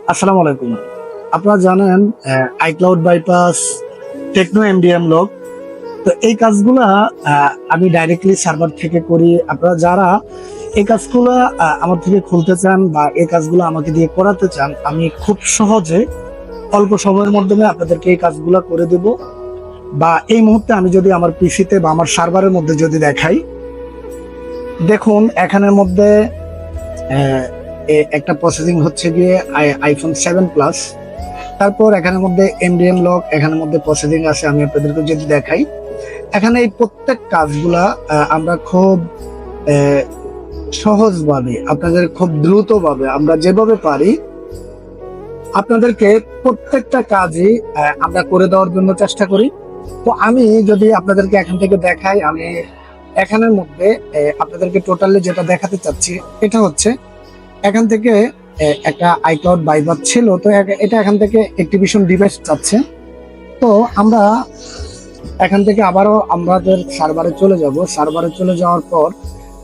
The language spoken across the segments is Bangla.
আসসালামু আলাইকুম। আপনারা জানেন iCloud bypass, Tecno MDM lock. তো এই কাজগুলা আমি ডাইরেক্টলি সার্ভার থেকে করি। আপনারা যারা এই কাজগুলা আমার থেকে খুলতে চান বা এই কাজগুলো আমাকে দিয়ে করাতে চান, আমি খুব সহজে অল্প সময়ের মাধ্যমে আপনাদেরকে এই কাজগুলা করে দেব। বা এই মুহূর্তে আমি যদি আমার পিসিতে বা আমার সার্ভারের মধ্যে যদি দেখাই, দেখুন এখানের মধ্যে আহ, একটা প্রসেসিং হচ্ছে গিয়ে আইফোন 7 প্লাস। তারপর এখানের মধ্যে এমডিএম লক, এখানের মধ্যে প্রসেসিং আছে। আমি আপনাদেরকে যদি দেখাই, এখানে এই প্রত্যেক কাজগুলা আমরা খুব সহজভাবে, আপনাদের খুব দ্রুতভাবে আমরা যেভাবে পারি আপনাদেরকে প্রত্যেকটা কাজই আমরা করে দেওয়ার জন্য চেষ্টা করি। তো আমি যদি আপনাদেরকে এখান থেকে দেখাই, আমি এখানের মধ্যে আপনাদেরকে টোটালি যেটা দেখাতে চাচ্ছি, এটা হচ্ছে এখান থেকে একটা আইক্লাউড বাইপাস ছিল। তো এটা এখান থেকে অ্যাক্টিভেশন ডিভাইস চাচ্ছে। তো আমরা এখান থেকে আবারও আমাদের সার্ভারে চলে যাব। সার্ভারে চলে যাওয়ার পর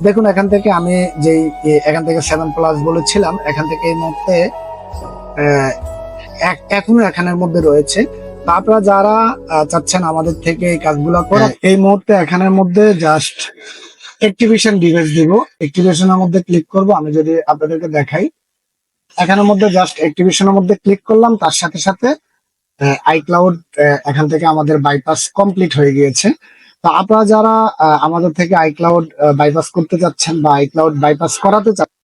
দেখুন এখান থেকে আমি যেই এখান থেকে 7 প্লাস বলেছিলাম, এখান থেকে এই মুহূর্তে আহ, এখনো এখানের মধ্যে রয়েছে। তো আপনারা যারা চাচ্ছেন আমাদের থেকে এই কাজগুলো করা, এই মুহূর্তে এখানের মধ্যে জাস্ট অ্যাক্টিভেশন ডিভাইস দিব। অ্যাক্টিভেশনের মধ্যে ক্লিক করব। আমি যদি আপনাদেরকে দেখাই, এখানের মধ্যে জাস্ট অ্যাক্টিভেশনের মধ্যে ক্লিক করলাম, তার সাথে সাথে আইক্লাউড এখান থেকে আমাদের বাইপাস কমপ্লিট হয়ে গিয়েছে। তো আপনারা যারা আমাদের থেকে আইক্লাউড বাইপাস করতে চাচ্ছেন বা আইক্লাউড বাইপাস করাতে চাচ্ছেন,